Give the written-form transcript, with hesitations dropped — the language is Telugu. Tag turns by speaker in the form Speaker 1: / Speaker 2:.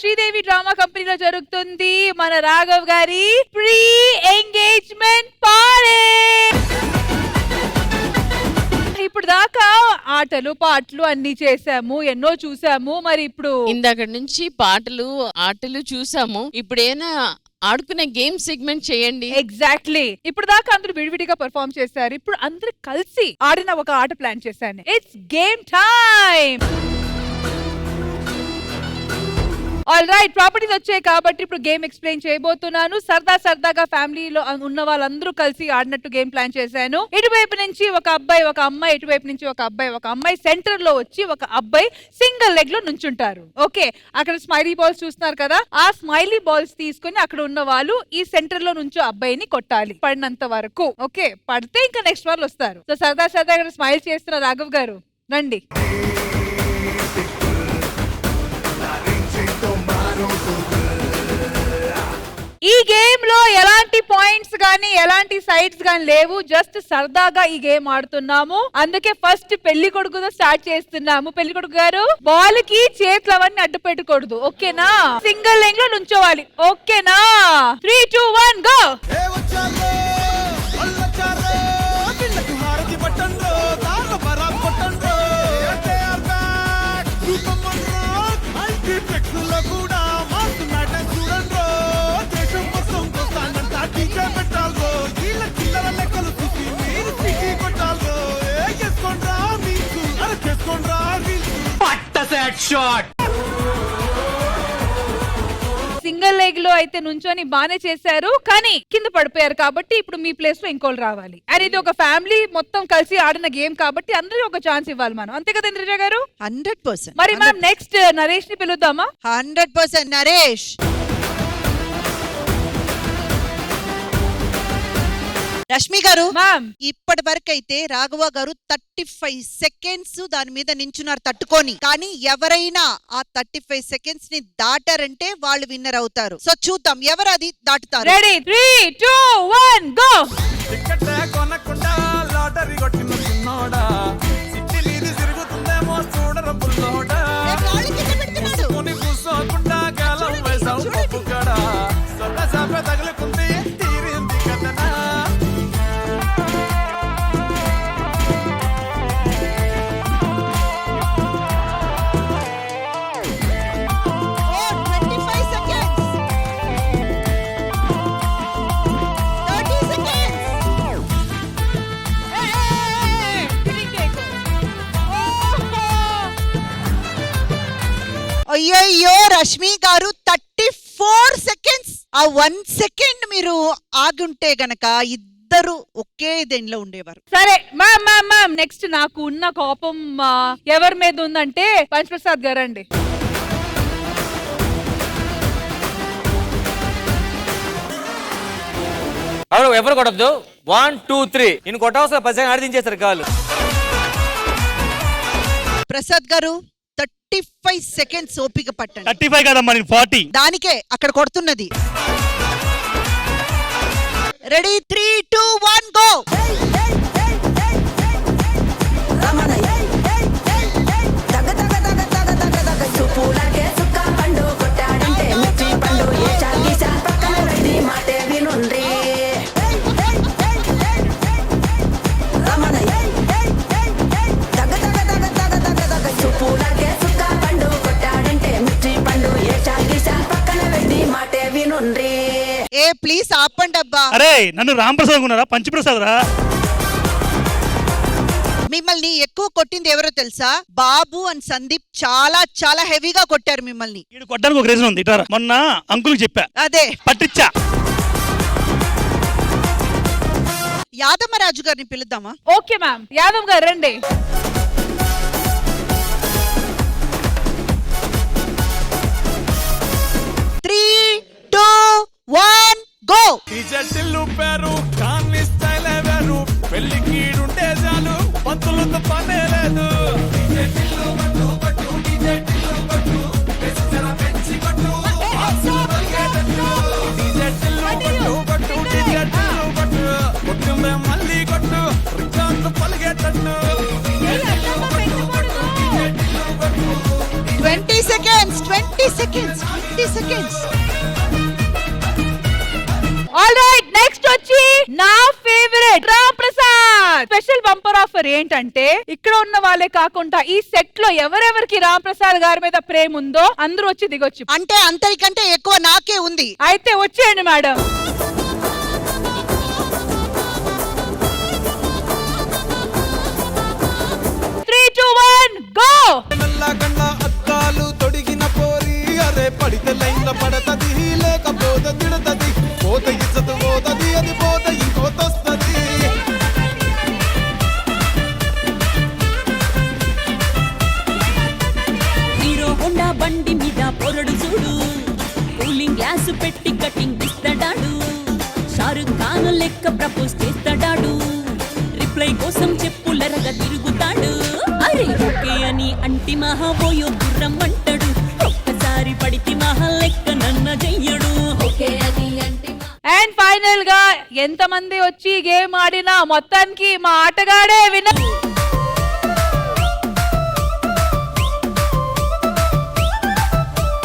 Speaker 1: శ్రీదేవి డ్రామా కంపెనీలో జరుగుతుంది మన రాఘవ్ గారి ప్రీ ఎంగేజ్మెంట్ పార్టీ. ఇప్పుడు దాకా ఆటలు పాటలు అన్ని చేసాము, ఎన్నో చూసాము. మరి ఇప్పుడు
Speaker 2: ఇందాక నుంచి పాటలు ఆటలు చూసాము. ఇప్పుడేనా ఆడుకునే గేమ్ సెగ్మెంట్ చేయండి.
Speaker 1: ఎగ్జాక్ట్లీ. ఇప్పుడు దాకా అందరూ విడివిడిగా పర్ఫామ్ చేశారు. ఇప్పుడు అందరూ కలిసి ఆడిన ఒక ఆట ప్లాన్ చేశాను. It's game time. All right, properties వచ్చాయి కాబట్టి ఇప్పుడు గేమ్ ఎక్స్ప్లెయిన్ చేయబోతున్నాను. సరదాగా ఫ్యామిలీలో ఉన్న వాళ్ళందరూ కలిసి ఆడినట్టు గేమ్ ప్లాన్ చేశాను. ఇటువైపు నుంచి ఒక అబ్బాయి ఒక అమ్మాయి, ఇటువైపు నుంచి ఒక అబ్బాయి ఒక అమ్మాయి, సెంటర్ లో వచ్చి ఒక అబ్బాయి సింగిల్ లెగ్ లో నుంచుంటారు. ఓకే, అక్కడ స్మైలీ బాల్స్ చూస్తున్నారు కదా, ఆ స్మైలీ బాల్స్ తీసుకుని అక్కడ ఉన్న వాళ్ళు ఈ సెంటర్ లో నుంచి అబ్బాయిని కొట్టాలి పడినంత వరకు. ఓకే, పడితే ఇంకా నెక్స్ట్ వాళ్ళు వస్తారు. సో సరదాగా స్మైల్ చేస్తున్న రాఘవ్ గారు రండి. ఈ గేమ్ లో ఎలాంటి పాయింట్స్ గానీ ఎలాంటి సైడ్స్ గానీ లేవు. జస్ట్ సరదాగా ఈ గేమ్ ఆడుతున్నాము. అందుకే ఫస్ట్ పెళ్లి కొడుకుతో స్టార్ట్ చేస్తున్నాము. పెళ్లి కొడుకు గారు, బాల్ కి చేతులు అవన్నీ అడ్డు పెట్టకూడదు. ఓకేనా? సింగిల్ లైన్ లో నుంచోవాలి. ఓకేనా? 3, 2, 1 గో. సింగిల్ లెగ్ లో అయితే నుంచొని బానే చేశారు, కానీ కింద పడిపోయారు. కాబట్టి ఇప్పుడు మీ ప్లేస్ లో ఇంకోళ్ళు రావాలి. అండ్ ఇది ఒక ఫ్యామిలీ మొత్తం కలిసి ఆడిన గేమ్ కాబట్టి అందరూ ఒక ఛాన్స్ ఇవ్వాలి మనం. అంతే కదా ఇంద్రజ గారు?
Speaker 3: 100%.
Speaker 1: మరి మనం నెక్స్ట్ నరేష్ ని పిలుద్దామా?
Speaker 3: 100% నరేష్. రష్మి గారు, ఇప్పటి వరకు అయితే రాఘవ గారు 35 సెకండ్స్ దాని మీద నించున్నారు తట్టుకొని. కానీ ఎవరైనా ఆ 35 సెకండ్స్ ని దాటారంటే వాళ్ళు విన్నర్ అవుతారు. సో చూద్దాం ఎవరు అది దాటుతారు.
Speaker 1: Ready, 3, 2, 1 go.
Speaker 3: అయ్యో రష్మి గారు, 34 సెకండ్స్. ఆ 1 సెకండ్ మీరు ఆగుంటే గనక ఇద్దరు ఒకే దేనిలో ఉండేవారు.
Speaker 1: సరే మ్యామ్, నెక్స్ట్ నాకు ఉన్న కోపం ఎవరి మీద ఉందంటే పంచప్రసాద్ గారు అండి.
Speaker 4: అవును, ఎవరు కొట్టద్దు. 1, 2, 3 నేను కొట్టవలసిన 10 ఆడిదించేస్తారు కాళ్ళు.
Speaker 3: ప్రసాద్ గారు 35 సెకండ్స్ ఓపిక పట్టండి.
Speaker 5: 35 కాదమ్మా, నేను 40.
Speaker 3: దానికే అక్కడ కొడుతున్నది. Ready, 3, 2, 1 go. ఏ ప్లీజ్ ఆపండి అబ్బా.
Speaker 5: అరే నన్ను రాంప్రసాద్ ఉన్నారా? పంచప్రసాద్ రా.
Speaker 3: మిమ్మల్ని ఎక్కువ కొట్టింది ఎవరో తెలుసా? బాబు అండ్ సందీప్ చాలా హెవీగా కొట్టారు మిమ్మల్ని.
Speaker 5: వీడు కొట్టడానికి ఒక రీజన్ ఉంది. ఇటారా, మొన్న అంకుల్ చెప్పా,
Speaker 3: అదే
Speaker 5: పట్టించా.
Speaker 3: యాదమ్మరాజు గారిని పిలుద్దామా?
Speaker 1: ఓకే మ్యామ్, యాదవ్ గారు రండి.
Speaker 3: గో.
Speaker 6: పెళ్లికీడుంటే చాలు, పంతులతో పనే లేదు. మళ్ళీ కొట్టు, పలిగేటట్టు.
Speaker 3: 20 seconds. 20 seconds.
Speaker 1: All right, next వచ్చి నా favourite Ram Prasad. Special bumper offer ఏంటంటే ఇక్కడ ఉన్న వాళ్ళే కాకుండా ఈ సెట్ లో ఎవరెవరికి రామ్ ప్రసాద్ గారి మీద ప్రేమ ఉందో అందరూ వచ్చి దిగొచ్చు.
Speaker 3: అంటే అంతరికంటే ఎక్కువ నాకే ఉంది.
Speaker 1: అయితే వచ్చేయండి మేడం. గో.
Speaker 6: మెల్లగన్నా అద్దాలు తొడిగిన పోరి అరే పడితే లైన్ల పడతది లేకపోతే తిడతది పోత ఇచ్చత పోతది అది పోత ఇంకోతొస్తది.
Speaker 7: హీరో హోండా బండి మీద పొరడు చూడు, కూలింగ్ గ్లాస్ పెట్టి కటింగ్ ఇస్తాడాడు, షారుఖ్ ఖాన్ లెక్క ప్రపోజ్ చేస్తాడాడు, రిప్లై కోసం చెప్పులరగా తిరుగుతాడు, అరే ఓకే అని అంటి మహాబోయో గుర్రం అంటాడు, ఒక్కసారి పడితి మహా లెక్క నన్న చెయ్యడు, ఓకే అని అంటి
Speaker 1: అండ్ ఫైనల్ గా ఎంత మంది వచ్చి గేమ్ ఆడినా మొత్తానికి మా ఆటగాడే విన్నర్.